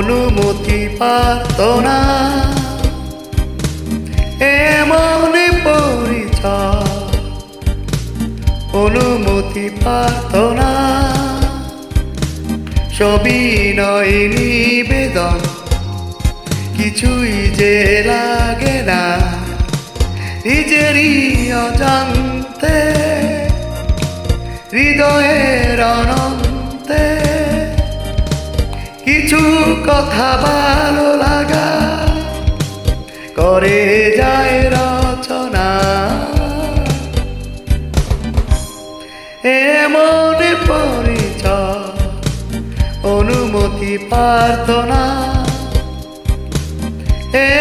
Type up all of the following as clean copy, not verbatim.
অনুমতি পারত না এমন পরিচয়, অনুমতি পারত না। সবই নয় নিবেদন, কিছুই যে লাগে না, নিজেরই অজান্তে হৃদয়ের অনন্তে কিছু কথা ভালো লাগা করে যায় রচনা। এমন পরিচয় অনুমতি পারত না,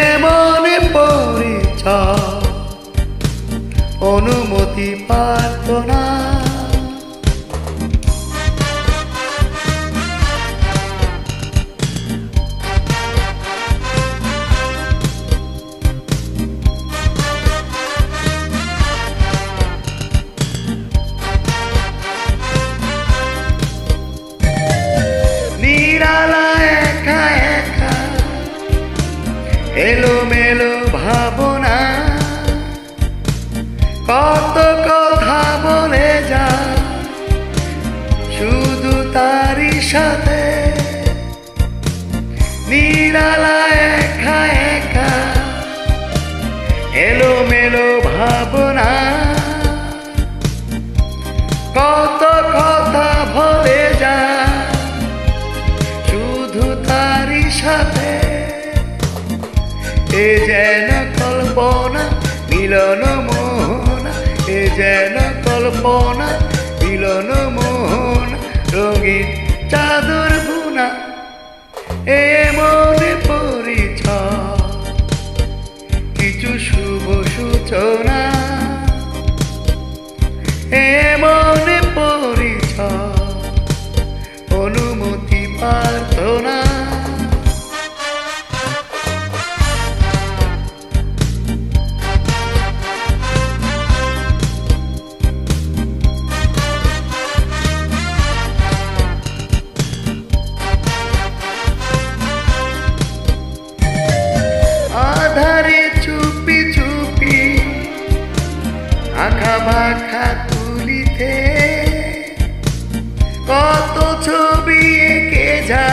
এমন পরিচয় অনুমতি পারত না। এলোমেলো ভাবনা কত কথা বলে যায় শুধু তারই সাথে, নিরালা একা একা এলোমেলো ভাবনা কত কথা বলে যায় শুধু তারই সাথে। এ যেন কল্পনা মিলন মোহনা, এ যেন কল্পনা মিলন মোহনা, রঙিন চাদর বুনা এমন পরিচয় কিছু শুভ সূচনা। এমন পরিচয় অনুমতি পারত না। আঁকা বাঁকা তুলিতে কত ছবি এঁকে যা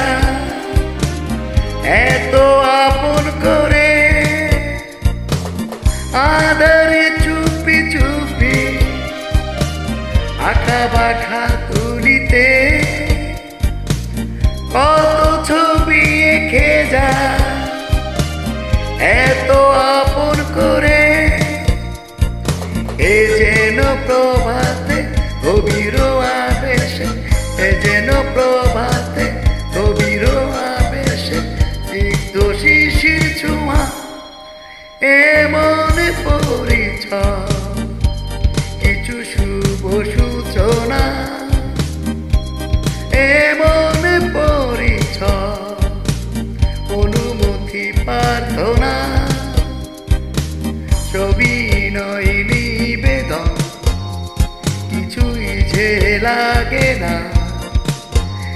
এত আপন করে, আধারে চুপি চুপি আঁকা বাঁকা তুলিতে কত ছবি এঁকে যা এত আপন করে। এ যেন প্রভাতে গভীর আবেশে, এ যেন প্রভাতে গভীর আবেশে সিক্ত শিশির ছোঁয়া এমন পরিচয় কিছু শুভ সূচনা। এমন পরিচয় অনুমতি পারত না। ছবি নয় নিবেদন, কিছুই যে লাগে না,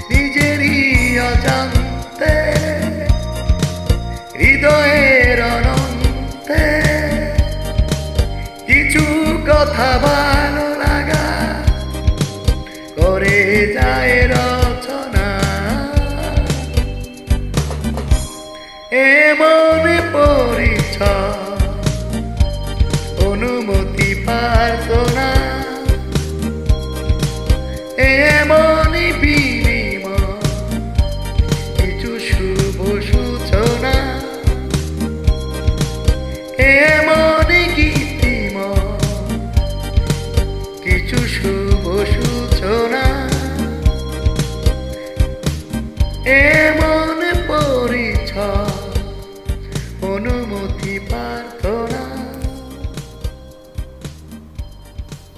নিজেরই অজান্তে হৃদয়ের অনন্তে কিছু কথা